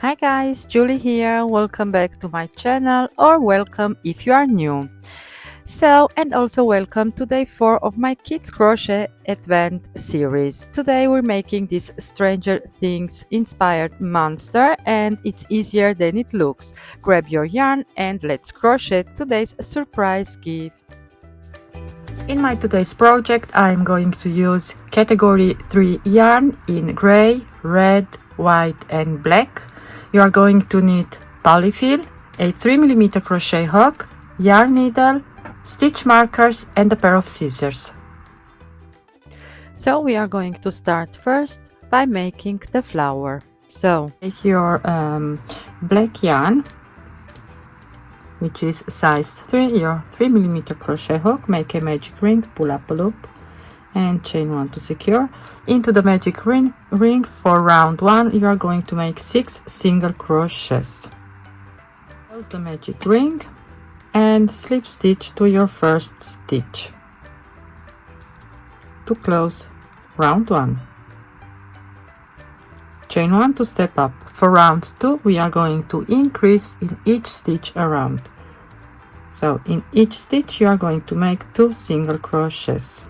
Hi guys, Julie here. Welcome back to my channel, or welcome if you are new. And also welcome to day 4 of my Kids Crochet Advent Series. Today we're making this Stranger Things inspired monster, and it's easier than it looks. Grab your yarn and let's crochet today's surprise gift. In my today's project, I'm going to use category 3 yarn in gray, red, white and black. You are going to need polyfill, a 3mm crochet hook, yarn needle, stitch markers and a pair of scissors. So we are going to start first by making the flower. So take your black yarn, which is size 3, your 3mm crochet hook, make a magic ring, pull up a loop and chain 1 to secure. Into the magic ring for round 1 you are going to make 6 single crochets. Close the magic ring and slip stitch to your first stitch to close round 1. Chain 1 to step up. For round 2 we are going to increase in each stitch around. So in each stitch you are going to make 2 single crochets.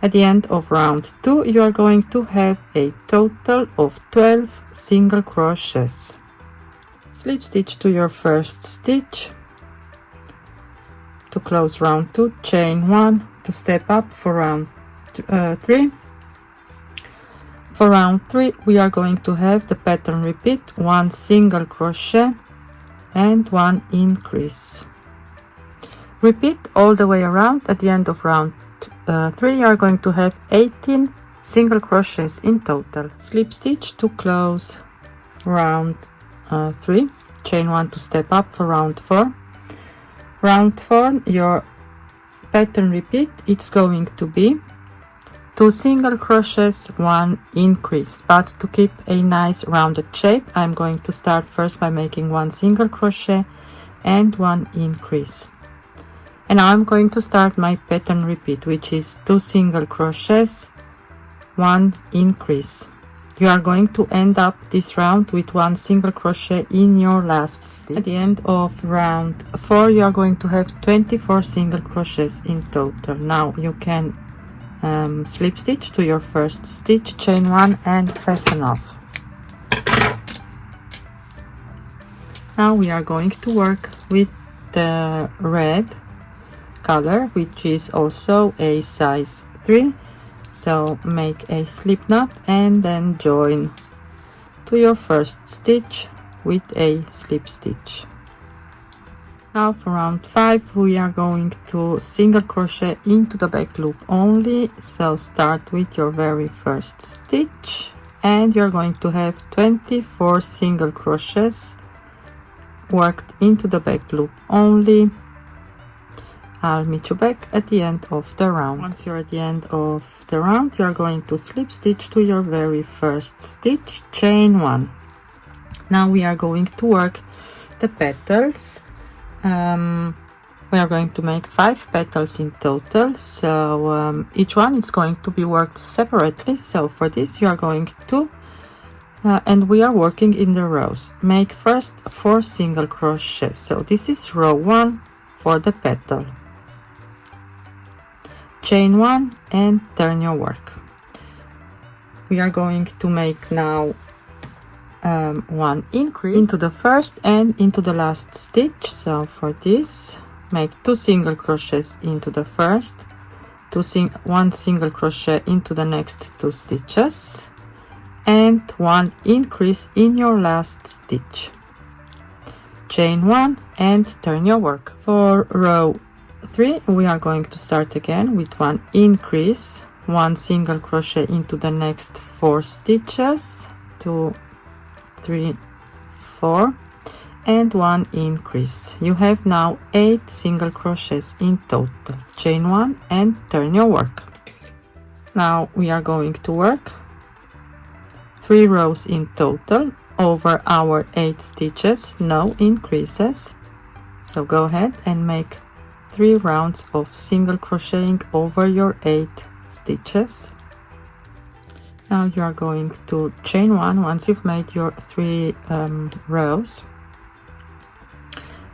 At the end of round 2 you are going to have a total of 12 single crochets. Slip stitch to your first stitch to close round 2, chain 1 to step up for round 3. For round 3 we are going to have the pattern repeat, 1 single crochet and 1 increase. Repeat all the way around. At the end of round 3 you are going to have 18 single crochets in total. Slip stitch to close round 3, chain 1 to step up for round 4. Round 4 your pattern repeat, it's going to be 2 single crochets, 1 increase. But to keep a nice rounded shape I'm going to start first by making 1 single crochet and 1 increase. And now I'm going to start my pattern repeat, which is 2 single crochets, 1 increase. You are going to end up this round with 1 single crochet in your last stitch. At the end of round 4 you are going to have 24 single crochets in total. Now you can slip stitch to your first stitch, chain 1 and fasten off. Now we are going to work with the red color, which is also a size 3. So make a slip knot and then join to your first stitch with a slip stitch. Now for round 5 we are going to single crochet into the back loop only. So start with your very first stitch and you're going to have 24 single crochets worked into the back loop only. I'll meet you back at the end of the round. Once you're at the end of the round you are going to slip stitch to your very first stitch, chain 1. Now we are going to work the petals. We are going to make 5 petals in total, so each one is going to be worked separately. So for this you are going to and we are working in the rows. Make first 4 single crochets. So this is row 1 for the petal. Chain 1 and turn your work. We are going to make now 1 increase into the first and into the last stitch. So for this make 2 single crochets into the first, 1 single crochet into the next 2 stitches and 1 increase in your last stitch. Chain 1 and turn your work. For row 3 we are going to start again with 1 increase, 1 single crochet into the next 4 stitches, 2, 3, 4 and 1 increase. You have now 8 single crochets in total. Chain 1 and turn your work. Now we are going to work 3 rows in total over our 8 stitches, no increases. So go ahead and make 3 rounds of single crocheting over your 8 stitches. Now you are going to chain one once you've made your 3 rows.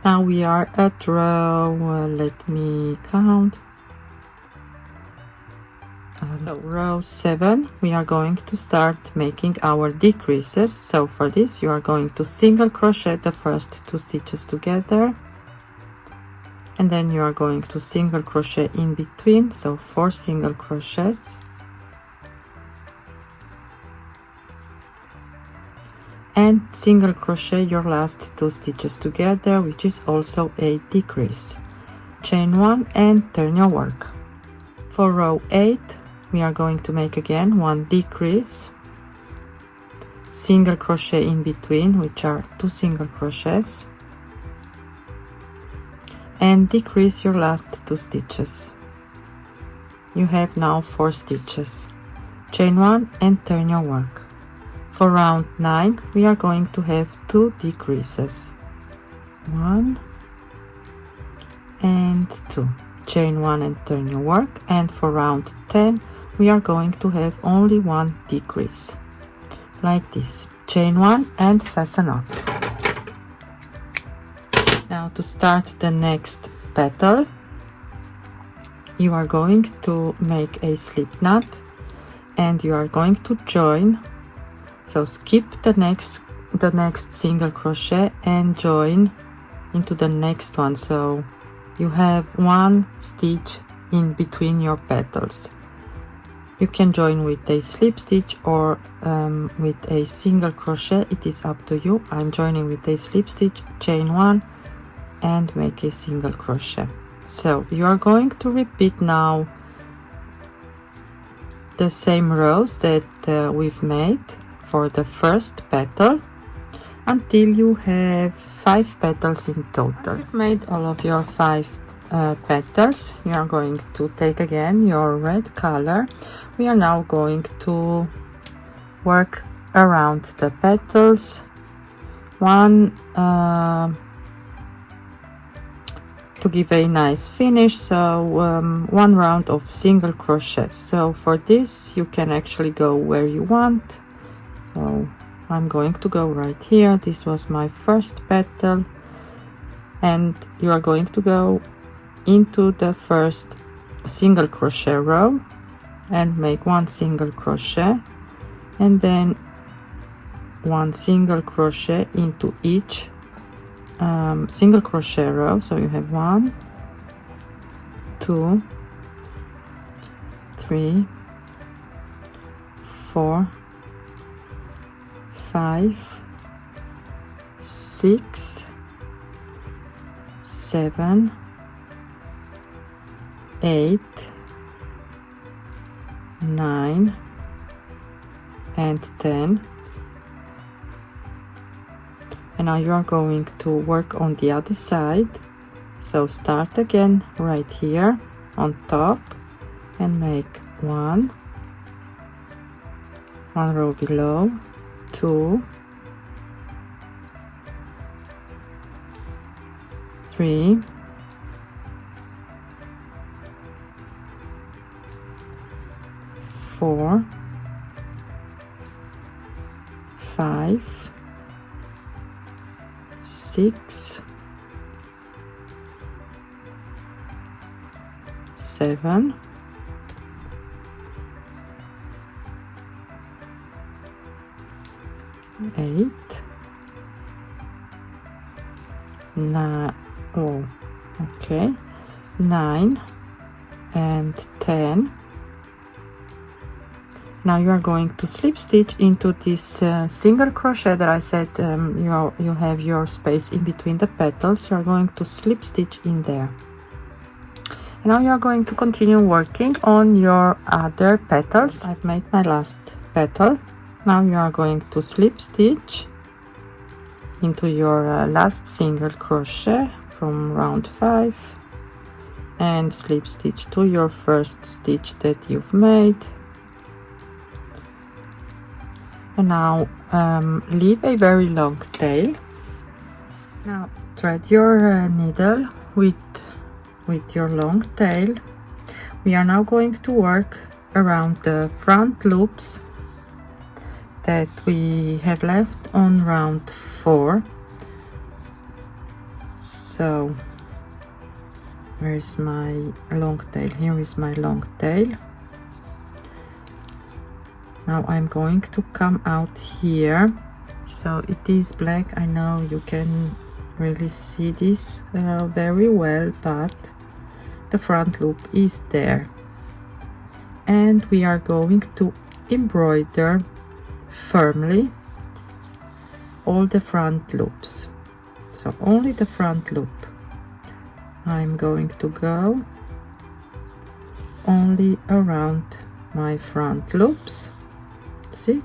Now we are at row, let me count. So row 7, we are going to start making our decreases. So for this you are going to single crochet the first 2 stitches together, and then you are going to single crochet in between, so 4 single crochets, and single crochet your last 2 stitches together, which is also a decrease. Chain 1 and turn your work. For row 8 we are going to make again 1 decrease, single crochet in between, which are 2 single crochets, and decrease your last 2 stitches. You have now 4 stitches. Chain 1 and turn your work. For round 9 we are going to have 2 decreases, 1 and 2. Chain 1 and turn your work, and for round 10 we are going to have only 1 decrease, like this. Chain 1 and fasten up. Now to start the next petal, you are going to make a slip knot and you are going to join. So skip the next single crochet and join into the next one, so you have 1 stitch in between your petals. You can join with a slip stitch or with a single crochet, it is up to you. I'm joining with a slip stitch, chain 1 and make a single crochet. So you are going to repeat now the same rows that we've made for the first petal until you have 5 petals in total. Once you've made all of your 5 petals, you are going to take again your red color. We are now going to work around the petals, to give a nice finish. So 1 round of single crochet. So for this you can actually go where you want. So I'm going to go right here. This was my first petal, and you are going to go into the first single crochet row and make 1 single crochet, and then 1 single crochet into each single crochet row. So you have 1, 2, 3, 4, 5, 6, 7, 8, 9 and 10. And now you are going to work on the other side. So start again right here on top and make 1 row below, 2, 3, 4, 5, 6, 7, 8, 9, oh, okay, 9 and 10. Now you are going to slip stitch into this single crochet that I said you have your space in between the petals. You are going to slip stitch in there. And now you are going to continue working on your other petals. I've made my last petal. Now you are going to slip stitch into your last single crochet from round 5 and slip stitch to your first stitch that you've made. And now leave a very long tail. Now thread your needle with your long tail. We are now going to work around the front loops that we have left on round 4. So where is my long tail? Here is my long tail. Now I'm going to come out here. So it is black. I know you can really see this very well, but the front loop is there. And we are going to embroider firmly all the front loops. So only the front loop. I'm going to go only around my front loops. See?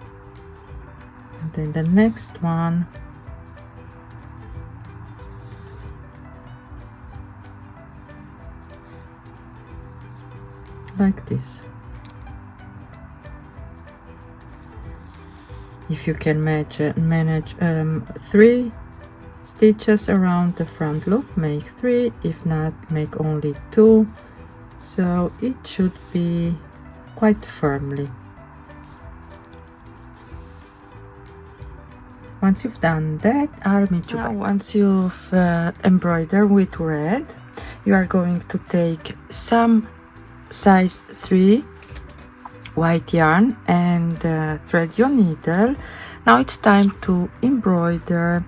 And then the next one. Like this. If you can manage 3 stitches around the front loop, make 3. If not, make only 2. So it should be quite firmly. Once you've done that, I'll meet you back. Once you've embroidered with red, you are going to take some size 3 white yarn and thread your needle. Now it's time to embroider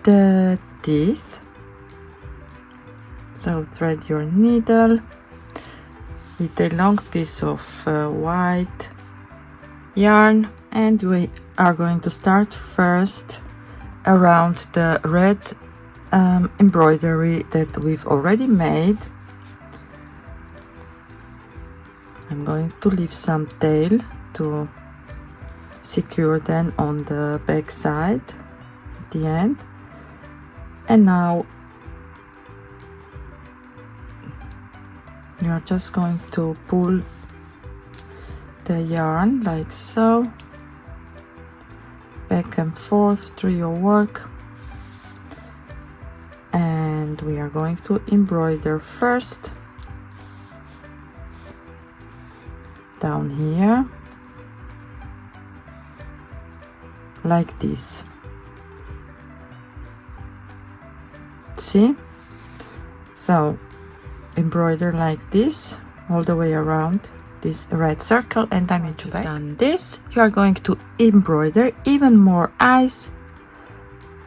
the teeth. So thread your needle with a long piece of white yarn, and we are going to start first around the red embroidery that we've already made. I'm going to leave some tail to secure then on the back side at the end. And now you're just going to pull the yarn like so, back and forth through your work, and we are going to embroider first down here like this. See? So embroider like this all the way around this red circle, and I'm into back. Done this, you are going to embroider even more eyes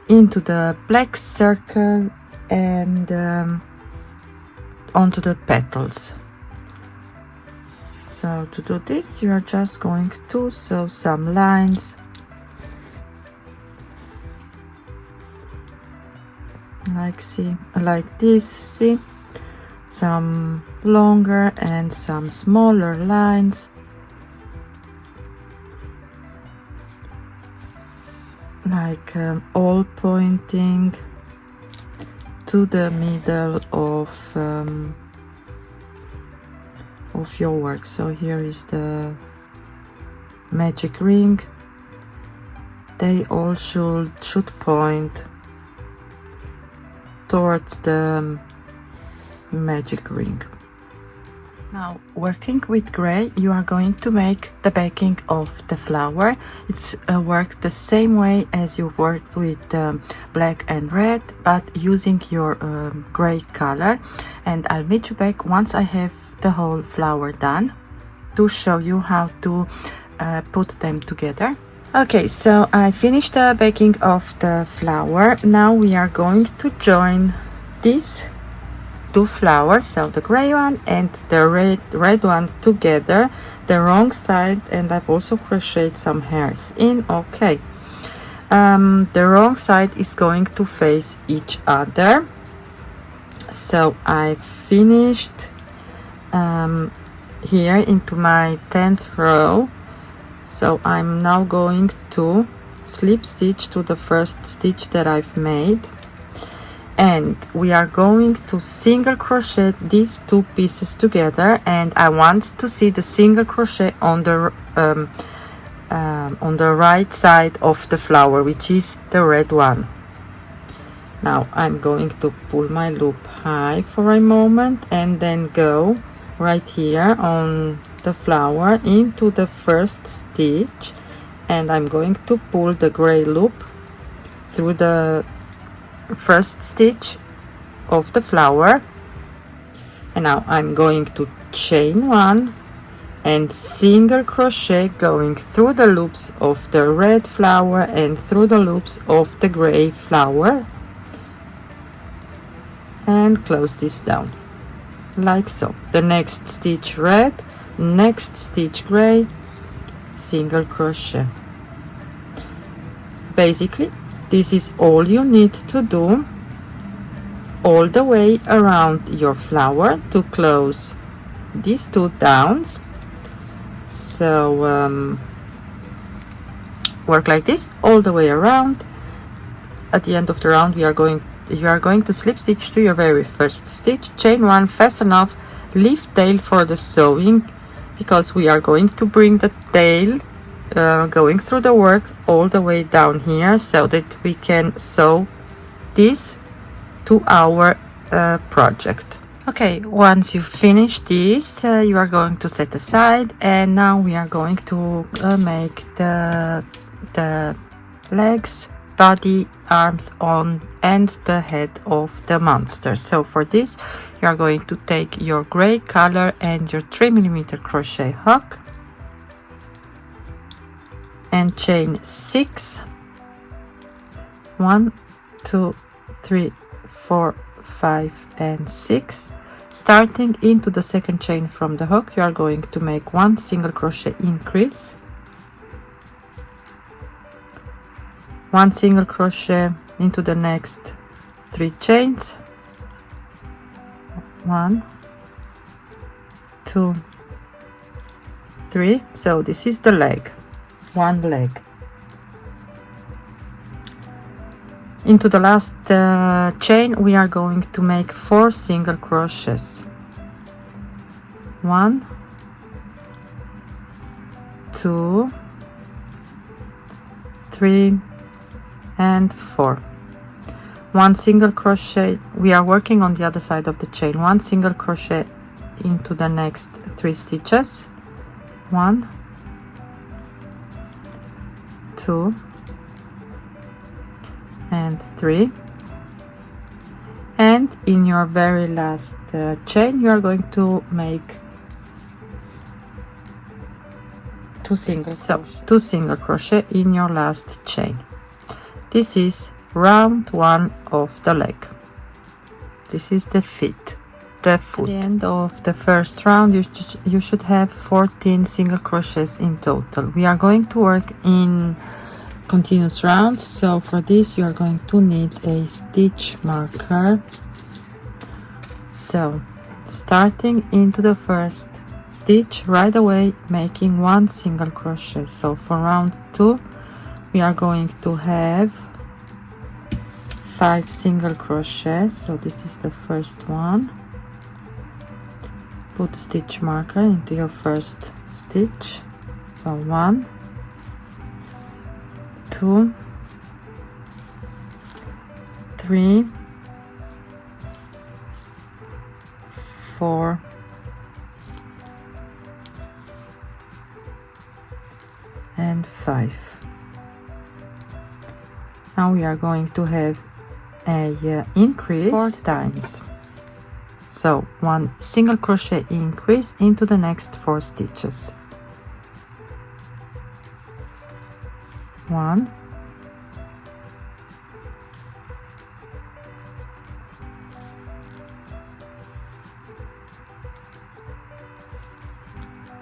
into the black circle and onto the petals. So to do this, you are just going to sew some lines like this. See, some longer and some smaller lines like all pointing to the middle of your work. So here is the magic ring. They all should point towards the magic ring. Now, working with gray, you are going to make the backing of the flower. It's worked the same way as you worked with black and red, but using your gray color. And I'll meet you back once I have the whole flower done to show you how to put them together. Okay, so I finished the backing of the flower. Now we are going to join these 2 flowers, so the gray one and the red one together, the wrong side, and I've also crocheted some hairs in. Okay, the wrong side is going to face each other. So I finished here into my 10th row. So I'm now going to slip stitch to the first stitch that I've made, and we are going to single crochet these 2 pieces together, and I want to see the single crochet on the right side of the flower, which is the red one. Now I'm going to pull my loop high for a moment and then go right here on the flower into the first stitch and I'm going to pull the gray loop through the first stitch of the flower, and now I'm going to chain 1 and single crochet going through the loops of the red flower and through the loops of the gray flower, and close this down like so. The next stitch red, next stitch gray, single crochet. Basically this is all you need to do all the way around your flower to close these 2 downs. So work like this all the way around. At the end of the round you are going to slip stitch to your very first stitch, chain 1, fasten off, leave tail for the sewing, because we are going to bring the tail going through the work all the way down here so that we can sew this to our project. Okay, once you finish this, you are going to set aside, and now we are going to make the legs, body, arms on, and the head of the monster. So for this you are going to take your gray color and your 3mm crochet hook and chain 6, 1, 2, 3, 4, 5 and 6. Starting into the second chain from the hook, you are going to make 1 single crochet increase, 1 single crochet into the next 3 chains, 1, 2, 3. So this is the leg, 1 leg. Into the last chain we are going to make 4 single crochets, 1, 2, 3 and 4. 1 single crochet, we are working on the other side of the chain, 1 single crochet into the next 3 stitches, 1, 2 and 3, and in your very last chain you are going to make 2 single crochet in your last chain. This is round 1 of the leg. This is the feet, the foot. At the end of the first round you should have 14 single crochets in total. We are going to work in continuous rounds, so for this you are going to need a stitch marker. So starting into the first stitch right away making 1 single crochet. So for round 2 we are going to have 5 single crochets. So this is the first one. Put stitch marker into your first stitch. So 1, 2, 3, 4, and 5. Now we are going to have a increase 4 times. So 1 single crochet increase into the next 4 stitches. 1,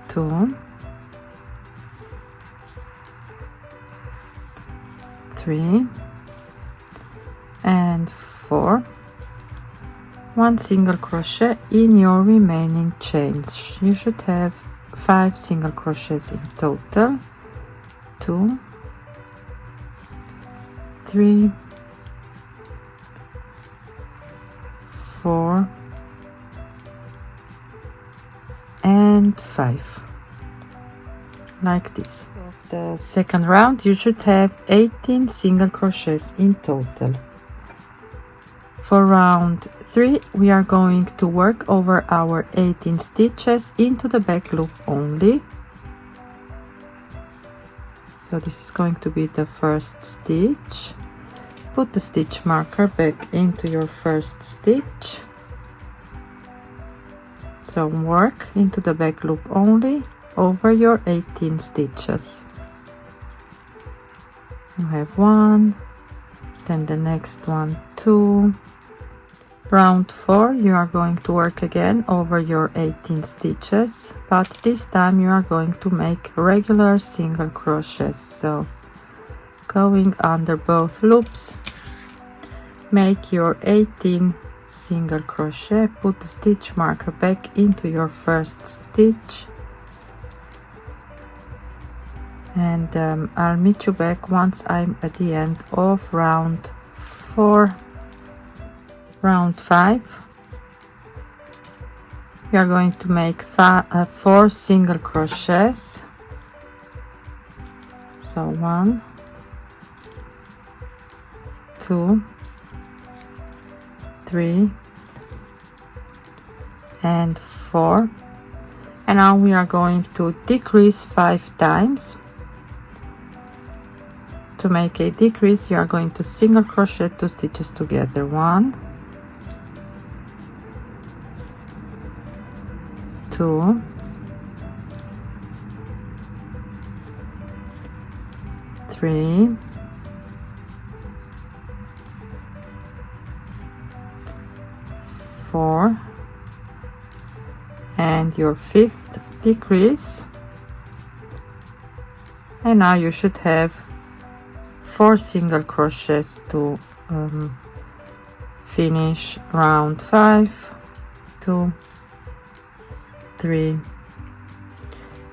2, 3 and 4. 1 single crochet in your remaining chains. You should have 5 single crochets in total. 2, 3, 4 and 5, like this. Of the second round you should have 18 single crochets in total. For round 3 we are going to work over our 18 stitches into the back loop only. So this is going to be the first stitch. Put the stitch marker back into your first stitch. So work into the back loop only over your 18 stitches. You have 1, then the next one 2. Round 4 you are going to work again over your 18 stitches, but this time you are going to make regular single crochets. So going under both loops, make your 18 single crochet, put the stitch marker back into your first stitch, and I'll meet you back once I'm at the end of round 4. Round 5 we are going to make 4 single crochets. So 1, 2, 3 and 4, and now we are going to decrease 5 times. To make a decrease you are going to single crochet 2 stitches together. 1, 2, 3, 4, and your 5th decrease, and now you should have 4 single crochets to finish round 5, 2, 3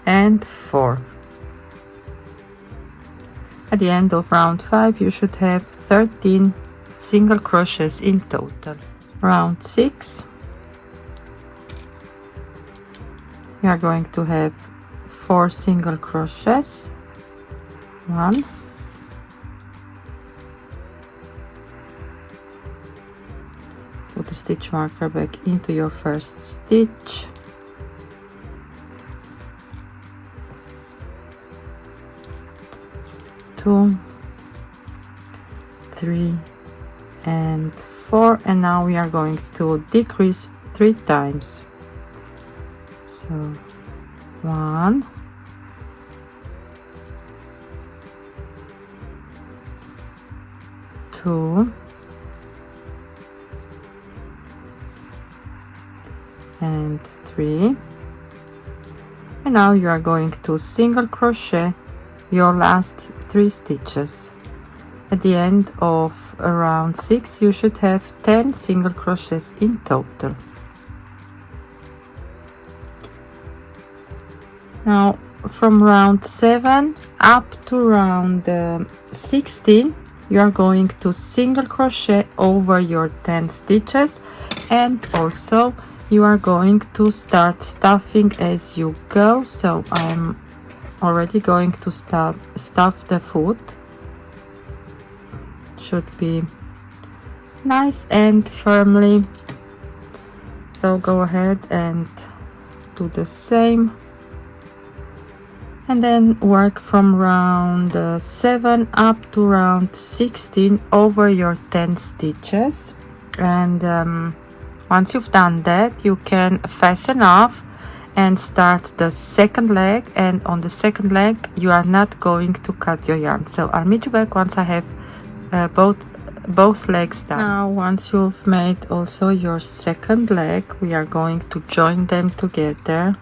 and 4. At the end of round 5 you should have 13 single crochets in total. Round 6 we are going to have 4 single crochets. 1, put the stitch marker back into your first stitch, 2, 3 and 4, and now we are going to decrease 3 times. So 1, 2 and 3, and now you are going to single crochet your last 3 stitches. At the end of round 6 you should have 10 single crochets in total. Now from round 7 up to round 16 you are going to single crochet over your 10 stitches, and also you are going to start stuffing as you go. So I'm already going to stuff the foot. Should be nice and firmly, so go ahead and do the same, and then work from round 7 up to round 16 over your 10 stitches. And once you've done that you can fasten off and start the second leg, and on the second leg you are not going to cut your yarn. So I'll meet you back once I have both legs done. Now once you've made also your second leg, we are going to join them together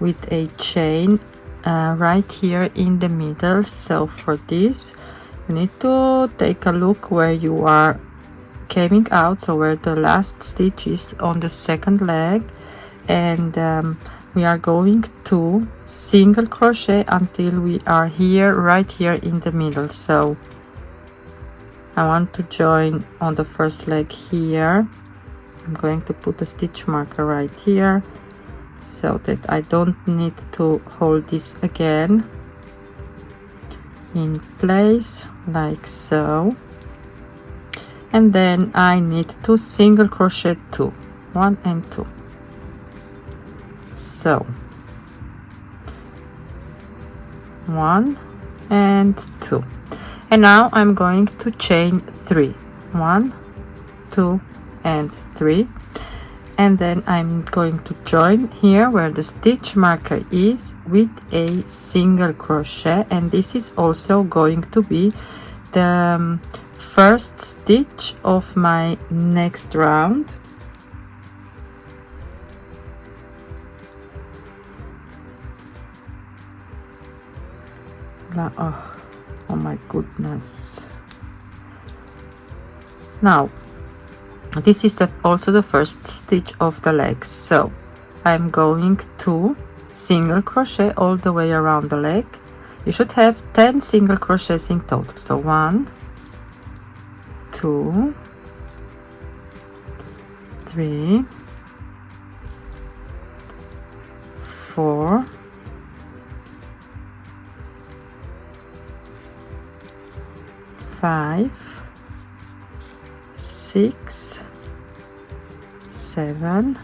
with a chain right here in the middle. So for this you need to take a look where you are coming out, so where the last stitch is on the second leg, and we are going to single crochet until we are here, right here in the middle. So I want to join on the first leg here. I'm going to put a stitch marker right here so that I don't need to hold this again in place, like so. And then I need to single crochet 2, 1 and 2. So 1, and 2. And now I'm going to chain 3, 1, 2 and 3, and then I'm going to join here where the stitch marker is with a single crochet, and this is also going to be the first stitch of my next round. Oh my goodness. Now this is also the first stitch of the legs, so I'm going to single crochet all the way around the leg. You should have 10 single crochets in total, so 1, 2, 3, 4, 5, 6, 7,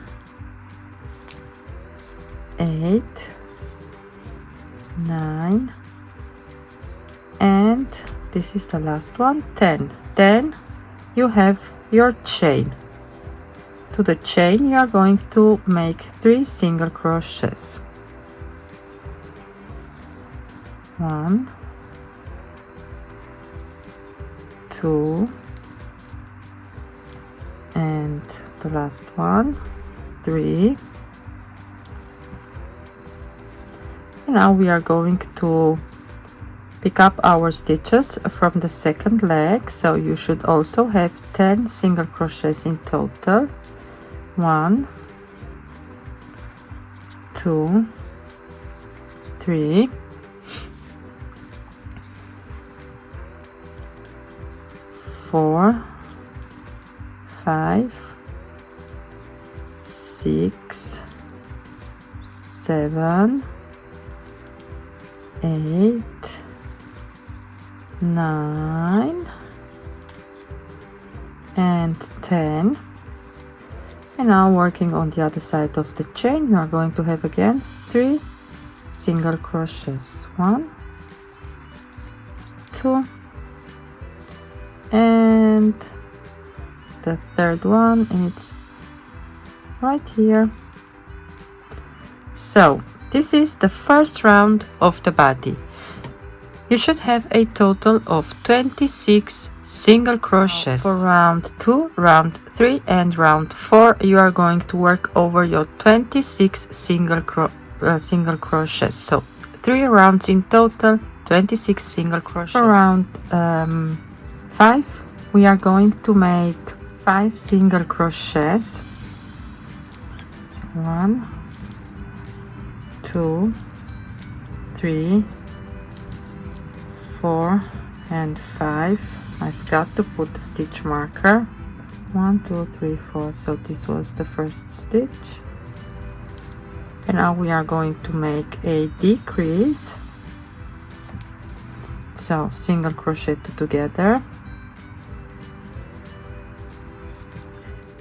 8, 9, and this is the last one, 10. Then you have your chain. To the chain you are going to make 3 single crochets. 1, 2, and the last one, 3. And now we are going to pick up our stitches from the second leg, so you should also have 10 single crochets in total. 1, 2, 3, 4, 5, 6, 7, 8, 9, and 10. And now working on the other side of the chain, you are going to have again 3 single crochets. 1, 2, and the third one, it's right here. So this is the first round of the body. You should have a total of 26 single crochets. For round 2, round 3 and round 4 you are going to work over your 26 single crochets. So 3 rounds in total, 26 single crochets. For round 5 we are going to make 5 single crochets. 1, 2, 3, 4 and 5. I've got to put the stitch marker. 1, 2, 3, 4. So this was the first stitch. And now we are going to make a decrease. So single crochet together.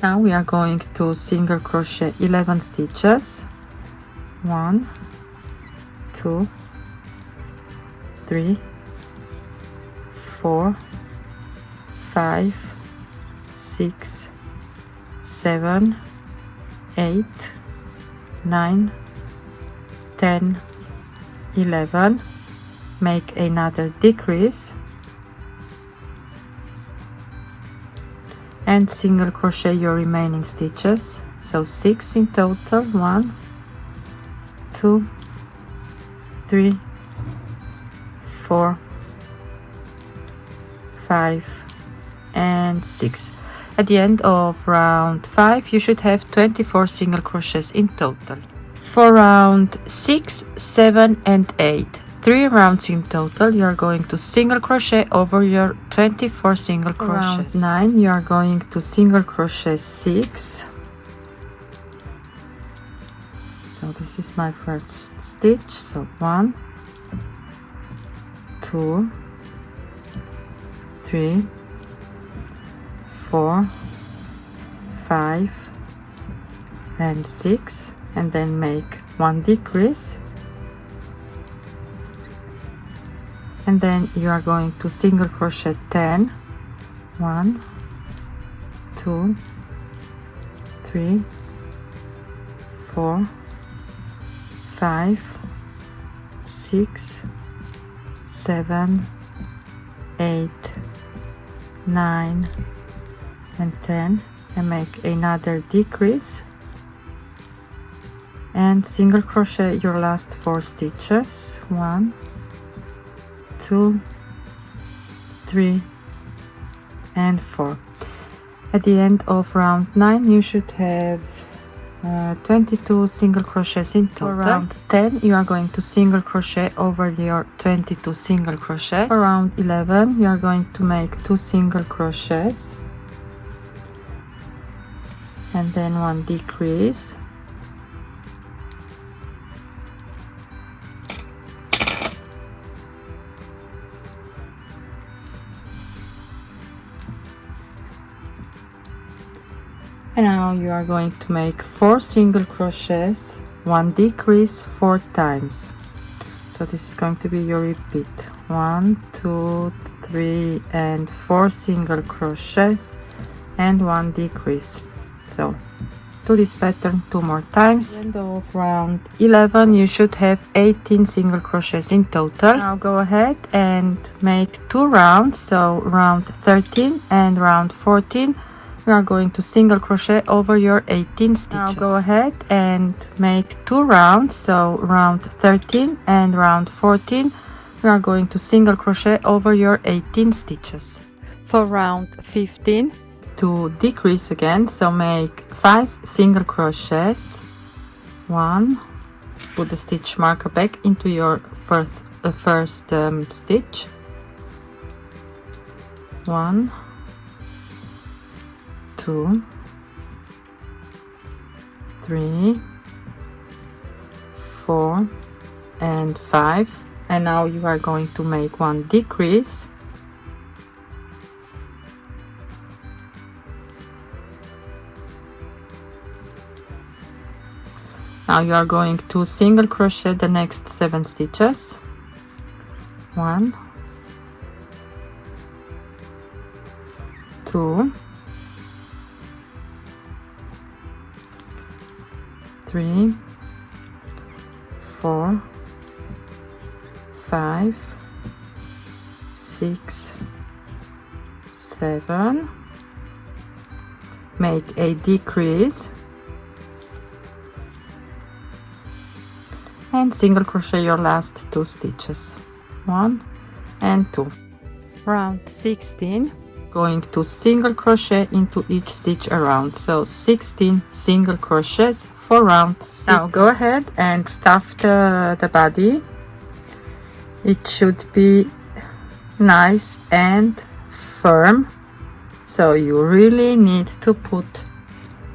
Now we are going to single crochet 11 stitches. 1, 2, 3, 4, 5, 6, 7, 8, 9, 10, 11. Make another decrease and single crochet your remaining stitches, so 6 in total. 1, 2, 3, 4, 5 and 6. At the end of round 5 you should have 24 single crochets in total. For round 6, 7 and 8, 3 rounds in total, you are going to single crochet over your 24 single crochets. Round 9 you are going to single crochet 6. So this is my first stitch, so 1, 2, 3, 4, 5 and 6, and then make 1 decrease and then you are going to single crochet 10. 1, 2, 3, 4, 5, 6, 7, 8, 9 and 10, and make another decrease and single crochet your last 4 stitches. 1, 2, 3 and 4. At the end of round 9 you should have 22 single crochets in total. For round 10 you are going to single crochet over your 22 single crochets. For round 11 you are going to make 2 single crochets and then 1 decrease. And now you are going to make 4 single crochets, 1 decrease 4 times. So this is going to be your repeat. 1, 2, 3 and 4 single crochets and 1 decrease. So do this pattern 2 more times. At the end of round 11 you should have 18 single crochets in total. Now go ahead and make 2 rounds, so round 13 and round 14 we are going to single crochet over your 18 stitches. Now go ahead and make 2 rounds, so round 13 and round 14 we are going to single crochet over your 18 stitches. For round 15 to decrease again, so make 5 single crochets. 1, put the stitch marker back into your first stitch. 1, 2, 3, 4 and 5, and now you are going to make 1 decrease. Now you are going to single crochet the next 7 stitches. 1, 2, 3, 4, 5, 6, 7. Make a decrease and single crochet your last 2 stitches. 1 and 2. Round 16, going to single crochet into each stitch around, so 16 single crochets for round 6. Now go ahead and stuff the body. It should be nice and firm, so you really need to put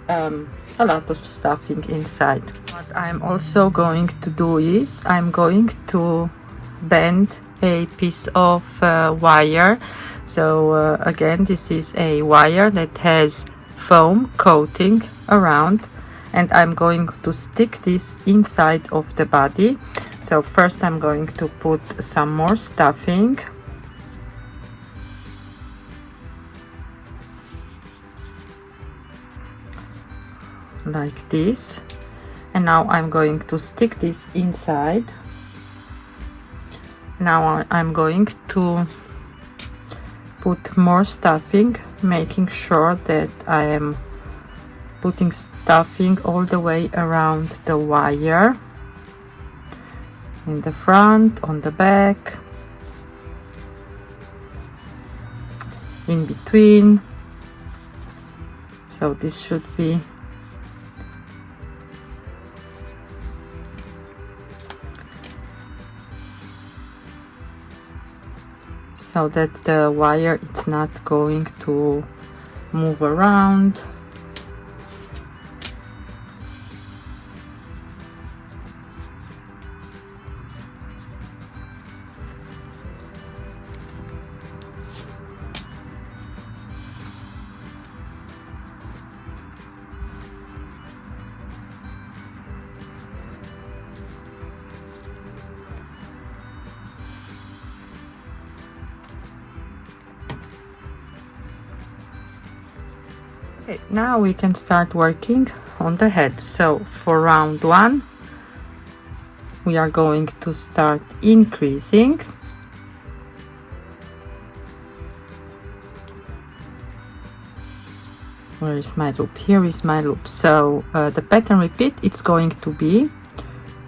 a lot of stuffing inside. What I'm also going to do is I'm going to bend a piece of wire. So again, this is a wire that has foam coating around, and I'm going to stick this inside of the body. So first I'm going to put some more stuffing. Like this, and now I'm going to stick this inside. Now I'm going to put more stuffing, making sure that I am putting stuffing all the way around the wire, in the front, on the back, in between. So this should be so that the wire is not going to move around. Okay, now we can start working on the head. So for round 1 we are going to start increasing. Where is my loop? Here is my loop. So the pattern repeat, it's going to be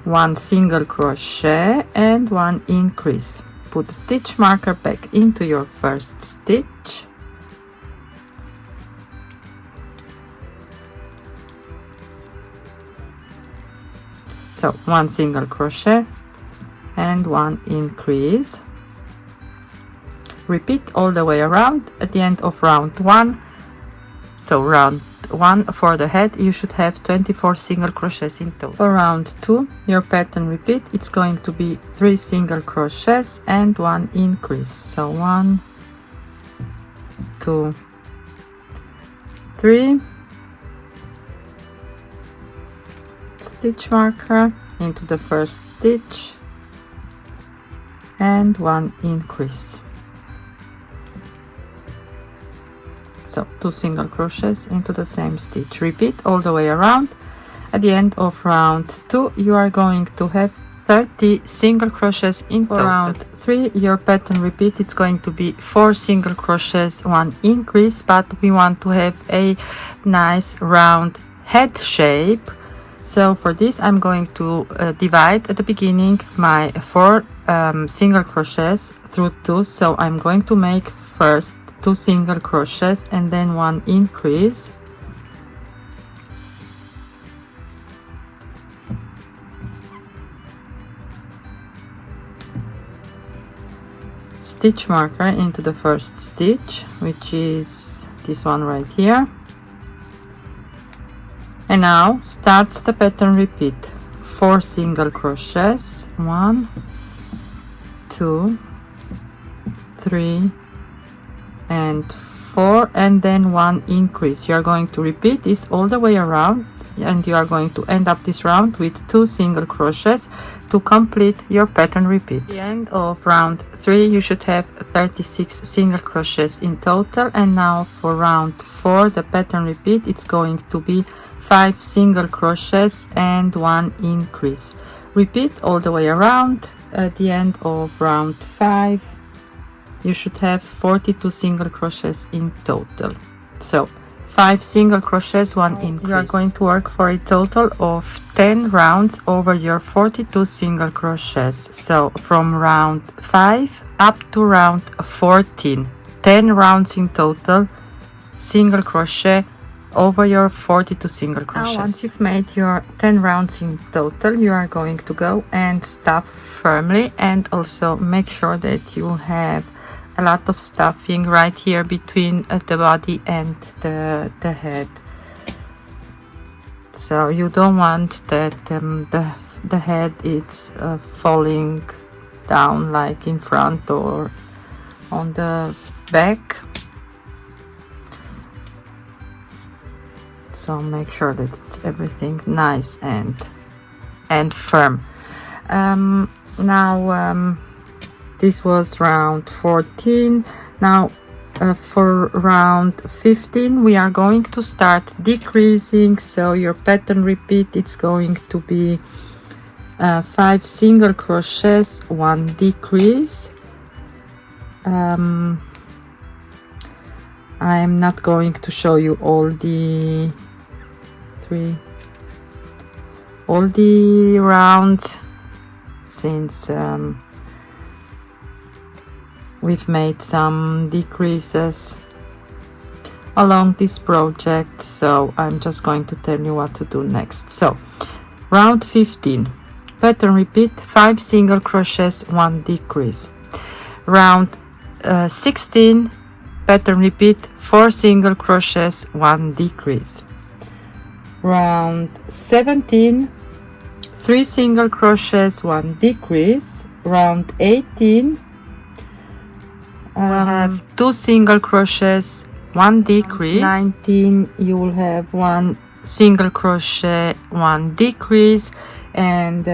1 single crochet and 1 increase. Put the stitch marker back into your first stitch. So 1 single crochet and 1 increase. Repeat all the way around. At the end of round 1, so round 1 for the head, you should have 24 single crochets in total. For round 2, your pattern repeat, it's going to be 3 single crochets and 1 increase. So 1, 2, 3. Stitch marker into the first stitch and 1 increase. So 2 single crochets into the same stitch. Repeat all the way around. At the end of round 2 you are going to have 30 single crochets in total. For round 3 your pattern repeat, it's going to be 4 single crochets, 1 increase, but we want to have a nice round head shape. So for this I'm going to divide at the beginning my 4 single crochets through 2. So I'm going to make first 2 single crochets and then 1 increase. Stitch marker into the first stitch, which is this one right here. And now starts the pattern repeat. 4 single crochets, 1, 2, 3 and 4, and then 1 increase. You are going to repeat this all the way around, and you are going to end up this round with 2 single crochets to complete your pattern repeat. At the end of round 3 you should have 36 single crochets in total. And now for round 4 the pattern repeat, it's going to be 5 single crochets and 1 increase. Repeat all the way around. At the end of round 5 you should have 42 single crochets in total. So 5 single crochets, 1 increase. You are going to work for a total of 10 rounds over your 42 single crochets. So from round 5 up to round 14, 10 rounds in total, single crochet over your 42 single crochets. Now once you've made your 10 rounds in total, you are going to go and stuff firmly, and also make sure that you have a lot of stuffing right here between the body and the head. So you don't want that the head is falling down like in front or on the back. So make sure that it's everything nice and firm. Now this was round 14. Now for round 15 we are going to start decreasing. So your pattern repeat, it's going to be 5 single crochets, 1 decrease. I am not going to show you all the rounds, since we've made some decreases along this project, so I'm just going to tell you what to do next. So round 15, pattern repeat, 5 single crochets, 1 decrease. Round 16, pattern repeat, 4 single crochets, 1 decrease. Round 17, 3 single crochets, 1 decrease. Round 18, we have 2 single crochets, 1 decrease. 19 you will have 1 single crochet, 1 decrease. And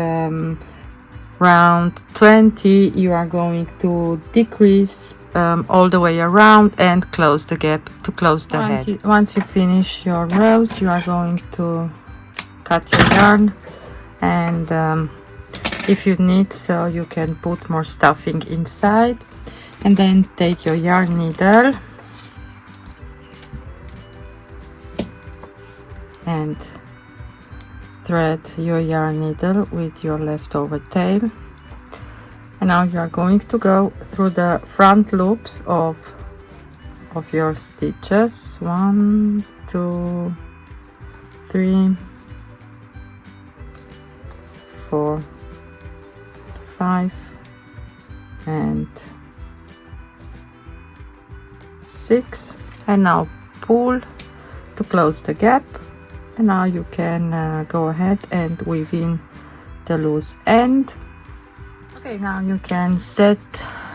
round 20 you are going to decrease all the way around and close the gap to close the head. Once you finish your rows, you are going to cut your yarn, and if you need, so you can put more stuffing inside, and then take your yarn needle and thread your yarn needle with your leftover tail. And now you are going to go through the front loops of your stitches. 1, 2, 3, 4, 5 and 6, and now pull to close the gap. And now you can go ahead and weave in the loose end. Okay, now you can set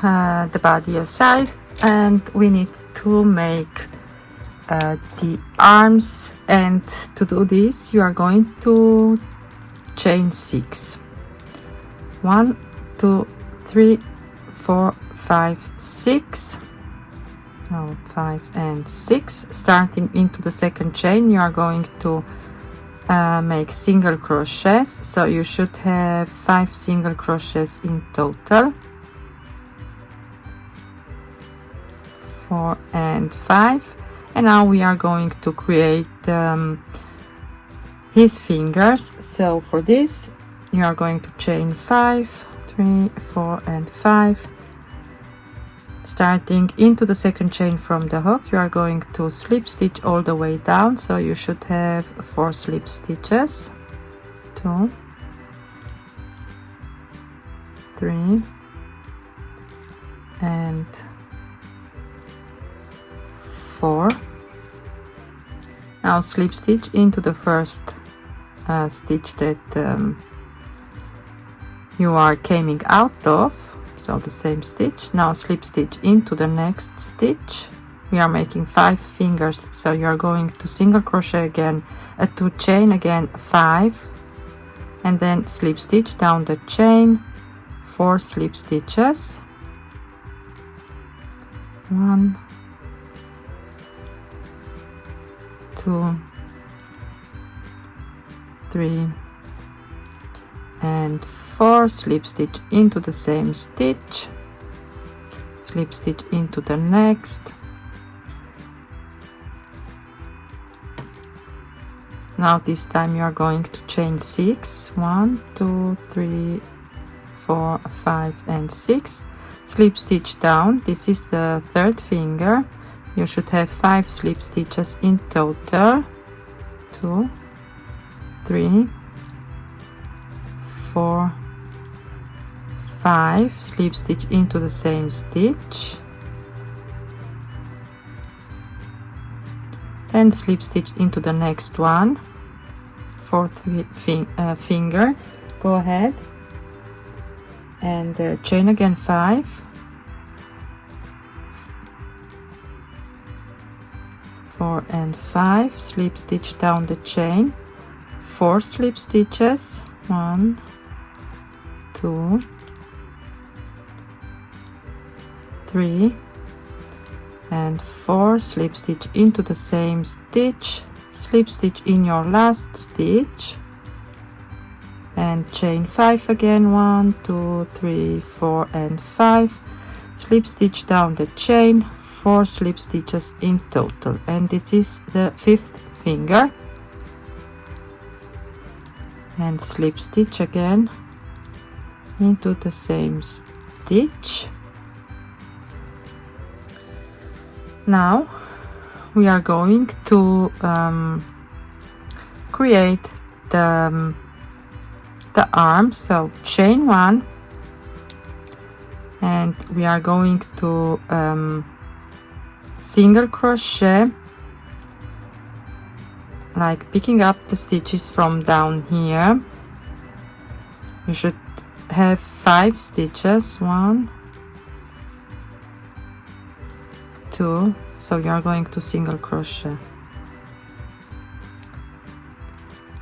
the body aside, and we need to make the arms. And to do this, you are going to chain 6. 1, 2, 3, 4, 5, 6. No, 5 and 6. Starting into the second chain, you are going to make single crochets, so you should have 5 single crochets in total. 4 and 5. And now we are going to create his fingers. So for this, you are going to chain 5, 3, 4 and 5. Starting into the second chain from the hook, you are going to slip stitch all the way down, so you should have 4 slip stitches. 2, 3 and 4. Now slip stitch into the first stitch that you are coming out of, so the same stitch. Now slip stitch into the next stitch. We are making 5 fingers, so you are going to single crochet again, to chain again 5, and then slip stitch down the chain, 4 slip stitches. 1, 2, 3 and 4, slip stitch into the same stitch, slip stitch into the next. Now this time you are going to chain 6. 1, 2, 3, 4, 5 and 6. Slip stitch down. This is the third finger. You should have 5 slip stitches in total. 2, 3, 4, 5. Slip stitch into the same stitch, then slip stitch into the next one, fourth finger. Go ahead and chain again 5, 4 and 5. Slip stitch down the chain, 4 slip stitches. 1, 2, 3 and 4. Slip stitch into the same stitch, slip stitch in your last stitch, and chain 5 again. 1, 2, 3, 4 and 5. Slip stitch down the chain, 4 slip stitches in total, and this is the 5th finger. And slip stitch again into the same stitch. Now we are going to create the arm. So chain 1, and we are going to single crochet, like picking up the stitches from down here. You should have 5 stitches. 1, 2, so you are going to single crochet.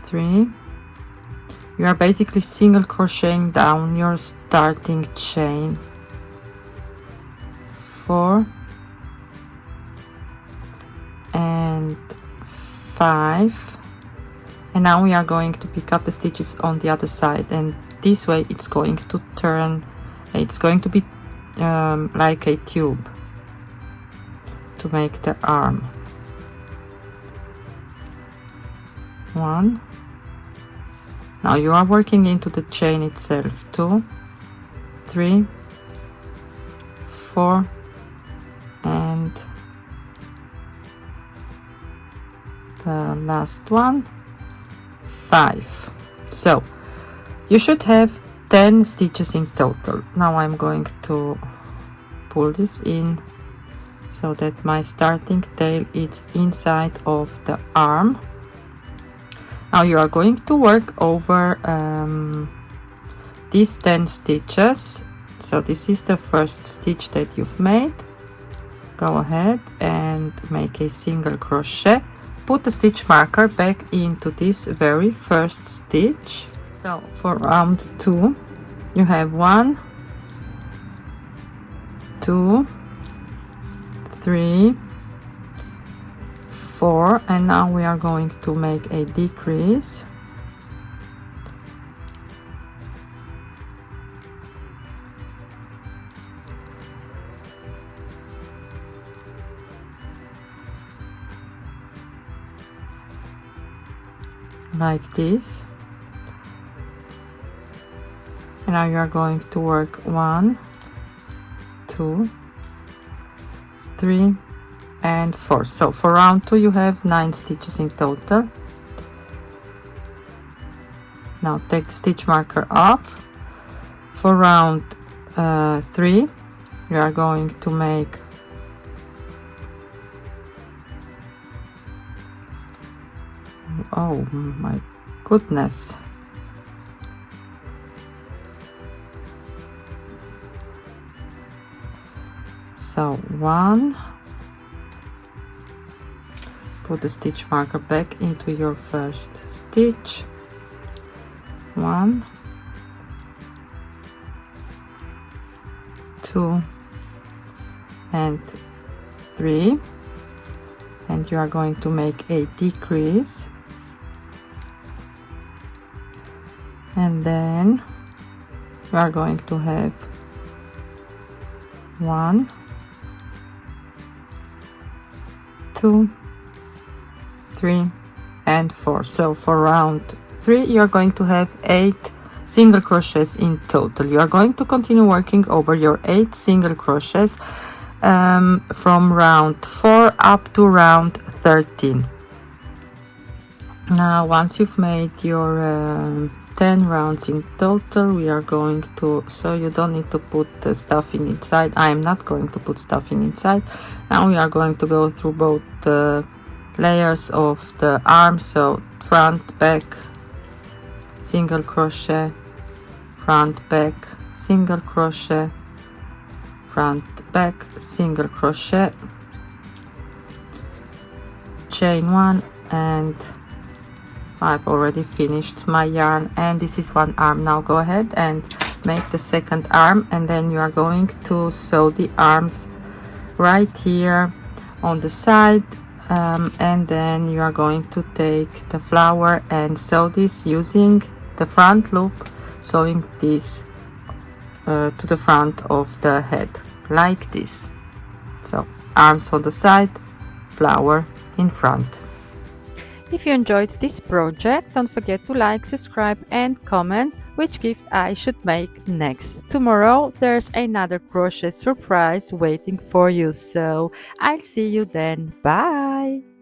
3, you are basically single crocheting down your starting chain. 4 and 5, and now we are going to pick up the stitches on the other side, and this way it's going to turn, it's going to be like a tube to make the arm. 1. Now you are working into the chain itself. 2, 3, 4, and the last one, 5. So you should have 10 stitches in total. Now I'm going to pull this in so that my starting tail is inside of the arm. Now you are going to work over these 10 stitches. So this is the first stitch that you've made. Go ahead and make a single crochet. Put the stitch marker back into this very first stitch. So for round 2 you have 1, 2, 3, 4, and now we are going to make a decrease. Like this. And now you are going to work 1, 2, 3, and 4. So for round 2 you have 9 stitches in total. Now take the stitch marker off. For round 3 you are going to make oh my goodness, so 1, put the stitch marker back into your first stitch, 1, 2, and 3, and you are going to make a decrease, and then you are going to have 1, 2, 3, and 4. So for round 3 you are going to have 8 single crochets in total. You are going to continue working over your 8 single crochets from round 4 up to round 13. Now once you've made your 10 rounds in total, we are going to, so you don't need to put the stuffing inside. I am not going to put stuffing inside. Now we are going to go through both the layers of the arm, so front, back, single crochet, front, back, single crochet, front, back, single crochet, chain 1, and I've already finished my yarn, and this is one arm. Now go ahead and make the second arm, and then you are going to sew the arms right here on the side, and then you are going to take the flower and sew this using the front loop, sewing this to the front of the head like this. So arms on the side, flower in front. If you enjoyed this project, don't forget to like, subscribe and comment which gift I should make next. Tomorrow there's another crochet surprise waiting for you, so I'll see you then. Bye!